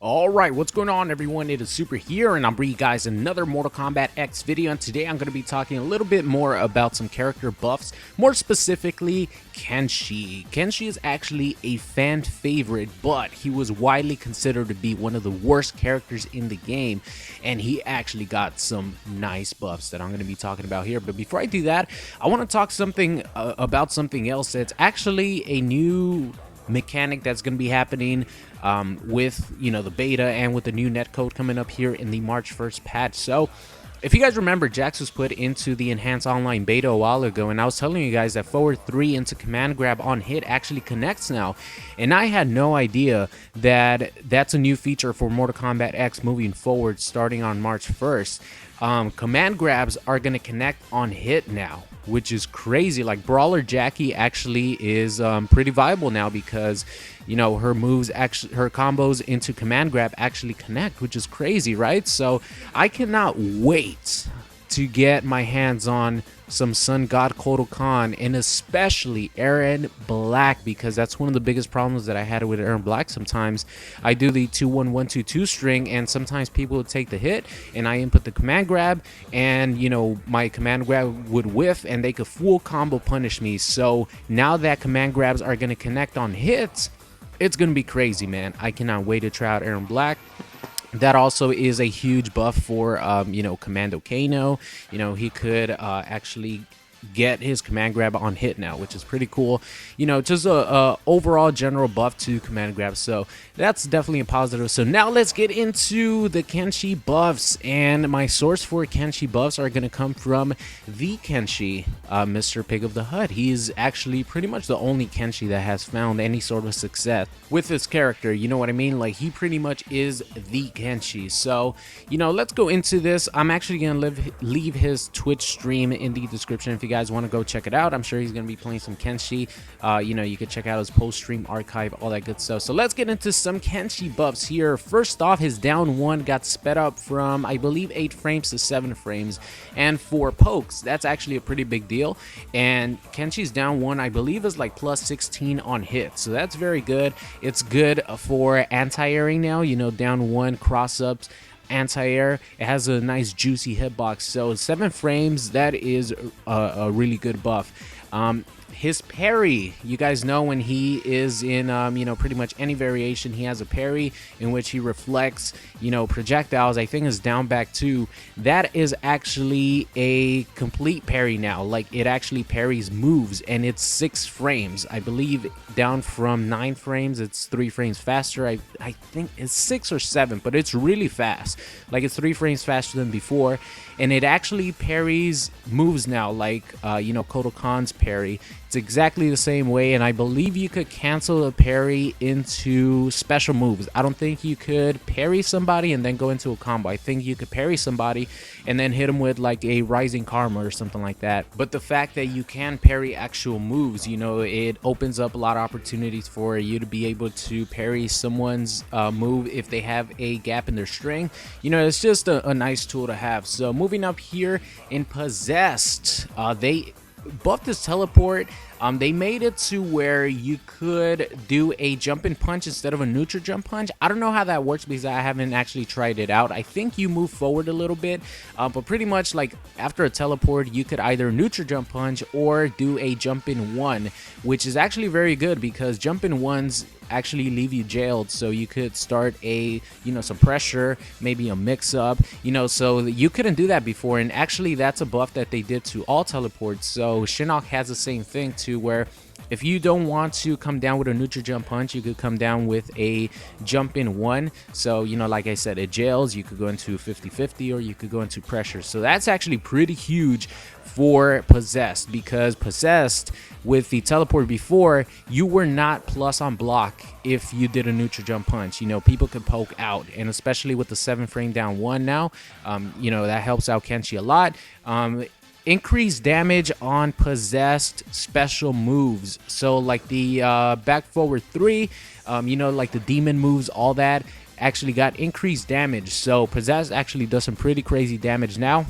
Alright, what's going on everyone? It is Super here, and I'm bringing you guys another Mortal Kombat X video, and today I'm going to be talking a little bit more about some character buffs, more specifically KENSHI. KENSHI is actually a fan favorite, but he was widely considered to be one of the worst characters in the game, and he actually got some nice buffs that I'm going to be talking about here. But before I do that, I want to talk about something else that's actually a new mechanic that's going to be happening with the beta and with the new netcode coming up here in the March 1st patch. So if you guys remember, Jax was put into the enhanced online beta a while ago, and I was telling you guys that forward 3 into command grab on hit actually connects now, and I had no idea that that's a new feature for Mortal Kombat X moving forward starting on March 1st. Command grabs are going to connect on hit now, which is crazy. Like, Brawler Jackie actually is pretty viable now because her moves, actually her combos into command grab actually connect, which is crazy, right? So I cannot wait to get my hands on some Sun God Kotal Khan, and especially Aaron Black, because that's one of the biggest problems that I had with Aaron Black. Sometimes I do the 2-1-1-2-2 string, and sometimes people would take the hit and I input the command grab, and my command grab would whiff and they could full combo punish me. So now that command grabs are going to connect on hits, it's going to be crazy, man. I cannot wait to try out Aaron Black. That also is a huge buff for, Commando Kano. He could actually get his command grab on hit now, which is pretty cool. Just a overall general buff to command grab, so that's definitely a positive. So now let's get into the KENSHI buffs, and my source for KENSHI buffs are going to come from the KENSHI, Mr. Pig of the Hut. He is actually pretty much the only KENSHI that has found any sort of success with this character, you know what I mean? Like, he pretty much is the KENSHI. So let's go into this. I'm actually going to leave his Twitch stream in the description if you guys want to go check it out. I'm sure he's going to be playing some KENSHI. You can check out his post-stream archive, all that good stuff. So let's get into some KENSHI buffs here. First off, his down 1 got sped up from, I believe, 8 frames to 7 frames, and 4 pokes. That's actually a pretty big deal. And KENSHI's down 1, I believe, is like plus 16 on hit, so that's very good. It's good for anti-airing now. Down 1 cross-ups, anti-air. It has a nice juicy hitbox, so 7 frames, that is a really good buff. His parry, you guys know when he is in pretty much any variation, he has a parry in which he reflects projectiles. I think is down back 2. That is actually a complete parry now. Like, it actually parries moves, and it's 6 frames, I believe. Down from 9 frames, it's 3 frames faster. I think it's 6 or 7, but it's really fast. Like, it's 3 frames faster than before, and it actually parries moves now, like Kotal Khan's parry. It's exactly the same way, and I believe you could cancel a parry into special moves. I don't think you could parry somebody and then go into a combo. I think you could parry somebody and then hit them with like a Rising Karma or something like that. But the fact that you can parry actual moves, it opens up a lot of opportunities for you to be able to parry someone's move if they have a gap in their string. It's just a nice tool to have. So moving up here in Possessed, they buffed his teleport. They made it to where you could do a jumping punch instead of a neutral jump punch. I don't know how that works because I haven't actually tried it out. I think you move forward a little bit, but pretty much like after a teleport, you could either neutral jump punch or do a jump in 1, which is actually very good because jump in 1s actually leave you jailed, so you could start a some pressure, maybe a mix-up, so you couldn't do that before. And actually that's a buff that they did to all teleports. So Shinnok has the same thing too, where if you don't want to come down with a neutral jump punch, you could come down with a jump in 1. So like I said, it jails. You could go into 50-50 or you could go into pressure. So that's actually pretty huge for Possessed, because Possessed with the teleport before, you were not plus on block if you did a neutral jump punch. People could poke out, and especially with the 7 frame down 1 now, that helps out KENSHI a lot. Increased damage on Possessed special moves, so like the back forward 3, like the demon moves, all that actually got increased damage. So Possessed actually does some pretty crazy damage now.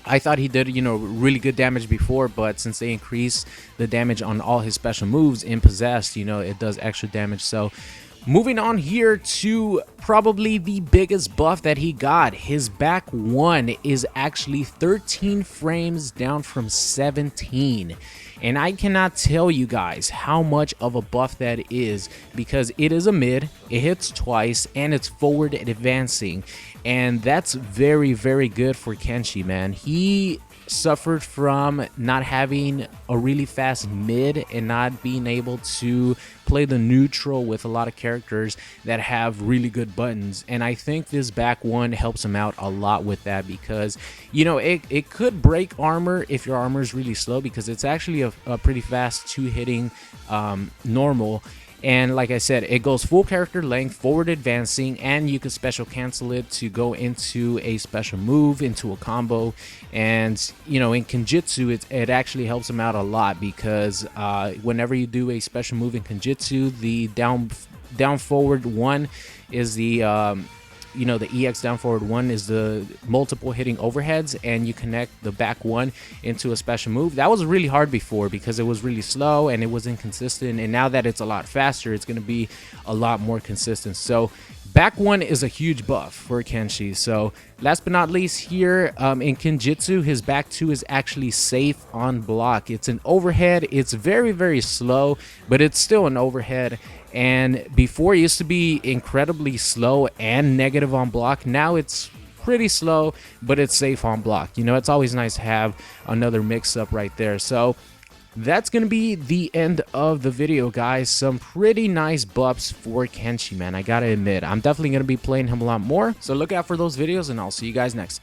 I thought he did, really good damage before, but since they increased the damage on all his special moves in Possessed, it does extra damage. So Moving on here to probably the biggest buff that he got. His back 1 is actually 13 frames down from 17. And I cannot tell you guys how much of a buff that is, because it is a mid, it hits twice, and it's forward advancing. And that's very, very good for KENSHI, man. He suffered from not having a really fast mid and not being able to play the neutral with a lot of characters that have really good buttons, and I think this back 1 helps him out a lot with that, because you know it could break armor if your armor is really slow, because it's actually a pretty fast 2-hitting normal. And like I said, it goes full character length, forward advancing, and you can special cancel it to go into a special move, into a combo. And, you know, in Kenjutsu, it actually helps him out a lot, because whenever you do a special move in Kenjutsu, the down forward 1 is the... you know, the EX down forward 1 is the multiple hitting overheads, and you connect the back 1 into a special move. That was really hard before because it was really slow and it was inconsistent, and now that it's a lot faster, it's going to be a lot more consistent. So back 1 is a huge buff for KENSHI. So last but not least here, in Kenjutsu, his back 2 is actually safe on block. It's an overhead. It's very, very slow, but it's still an overhead. And before it used to be incredibly slow and negative on block. Now it's pretty slow, but it's safe on block. You know, it's always nice to have another mix-up right there. So that's going to be the end of the video, guys. Some pretty nice buffs for KENSHI, man. I gotta admit, I'm definitely going to be playing him a lot more. So look out for those videos, and I'll see you guys next time.